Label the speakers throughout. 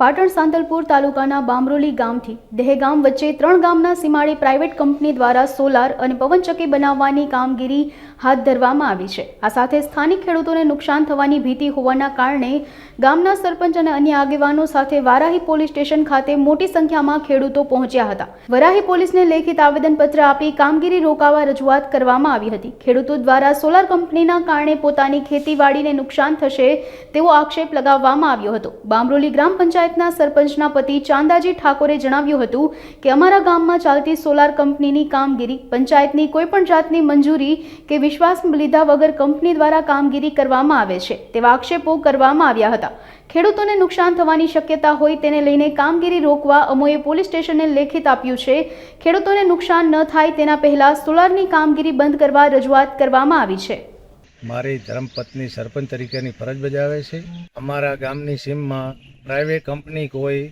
Speaker 1: પાટણ સાંતલપુર તાલુકાના બામરોલી ગામથી દહેગામ વચ્ચે 3 ગામના સીમાડે પ્રાઇવેટ કંપની દ્વારા સોલાર અને પવનચક્કી બનાવવાની કામગીરી હાથ ધરવામાં આવી છે। આ સાથે સ્થાનિક ખેડૂતોને નુકસાન થવાની ભીતિ હોવાના કારણે ગામના સરપંચ અને અન્ય આગેવાનો સાથે વારાહી પોલીસ સ્ટેશન ખાતે મોટી સંખ્યામાં ખેડૂતો પહોંચ્યા હતા। વરાહી પોલીસને લેખિત આવેદનપત્ર આપી કામગીરી રોકાવા રજૂઆત કરવામાં આવી હતી। ખેડૂતો દ્વારા સોલાર કંપનીના કારણે પોતાની ખેતીવાડીને નુકસાન થશે તેવો આક્ષેપ લગાવવામાં આવ્યો હતો। બામરોલી ગ્રામ પંચાયતના સરપંચના પતિ ચાંદાજી ઠાકોરે જણાવ્યું હતું કે અમારા ગામમાં ચાલતી સોલાર કંપનીની કામગીરી પંચાયતની કોઈપણ જાતની મંજૂરી કે વિશ્વાસ લીધા વગર કંપની દ્વારા કામગીરી કરવામાં આવે છે તેવા આક્ષેપો કરવામાં આવ્યા હતા। ખેડૂતોને નુકસાન થવાની શક્યતા હોય તેને લઈને કામગીરી રોકવા અમોએ પોલીસ સ્ટેશનને લેખિત આપ્યું છે। ખેડૂતોને નુકસાન ન થાય તેના પહેલા સોલારની કામગીરી બંધ કરવા રજૂઆત કરવામાં આવી છે।
Speaker 2: મારી ધર્મપત્ની સરપંચ તરીકેની ફરજ બજાવે છે। અમારા ગામની સીમમાં પ્રાઇવેટ કંપની કોઈ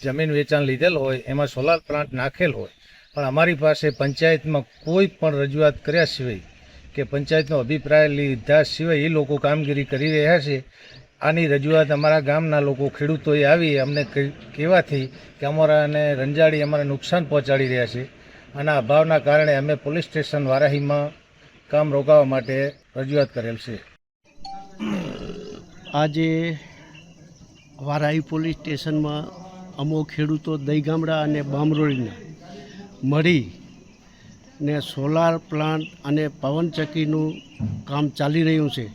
Speaker 2: જમીન વેચાણ લીધેલ હોય એમાં સોલાર પ્લાન્ટ નાખેલ હોય પણ અમારી પાસે પંચાયતમાં કોઈ પણ રજૂઆત કર્યા સિવાય કે પંચાયતનો અભિપ્રાય લીધા સિવાય એ લોકો કામગીરી કરી રહ્યા છે। આની રજૂઆત અમારા ગામના લોકો ખેડૂતોએ આવી અમને કહેવાથી કે અમારાને રંજાડી અમારે નુકસાન પહોંચાડી રહ્યા છે। આના અભાવના કારણે અમે પોલીસ સ્ટેશન વારાહીમાં કામ રોકાવા માટે રજૂઆત કરેલ છે।
Speaker 3: આજે વારાહી પોલીસ સ્ટેશનમાં અમુક ખેડૂતો દહીગામડા અને બામરોલીના મળીને સોલાર પ્લાન્ટ અને પવનચક્કીનું કામ ચાલી રહ્યું છે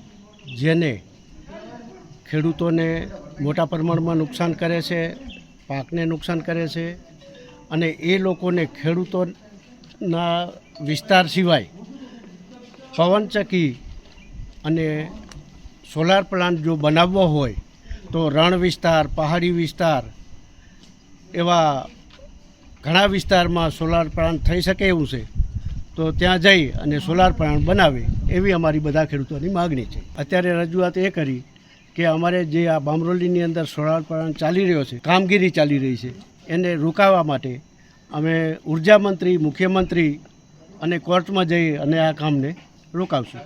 Speaker 3: જેને ખેડૂતોને મોટા પ્રમાણમાં નુકસાન કરે છે, પાકને નુકસાન કરે છે અને એ લોકોને ખેડૂતોના વિસ્તાર સિવાય પવનચક્કી અને સોલાર પ્લાન્ટ જો બનાવવો હોય તો રણ વિસ્તાર, પહાડી વિસ્તાર એવા ઘણા વિસ્તારમાં સોલાર પ્લાન્ટ થઈ શકે એવું છે તો ત્યાં જઈ અને સોલાર પ્લાન્ટ બનાવે એવી અમારી બધા ખેડૂતોની માગણી છે। અત્યારે રજૂઆત એ કરી કે અમારે જે આ બામરોલીની અંદર સોલાર પ્લાન્ટ ચાલી રહ્યો છે, કામગીરી ચાલી રહી છે એને રોકાવા માટે અમે ઉર્જા મંત્રી, મુખ્યમંત્રી અને કોર્ટમાં જઈ અને આ કામને રોકાવશું।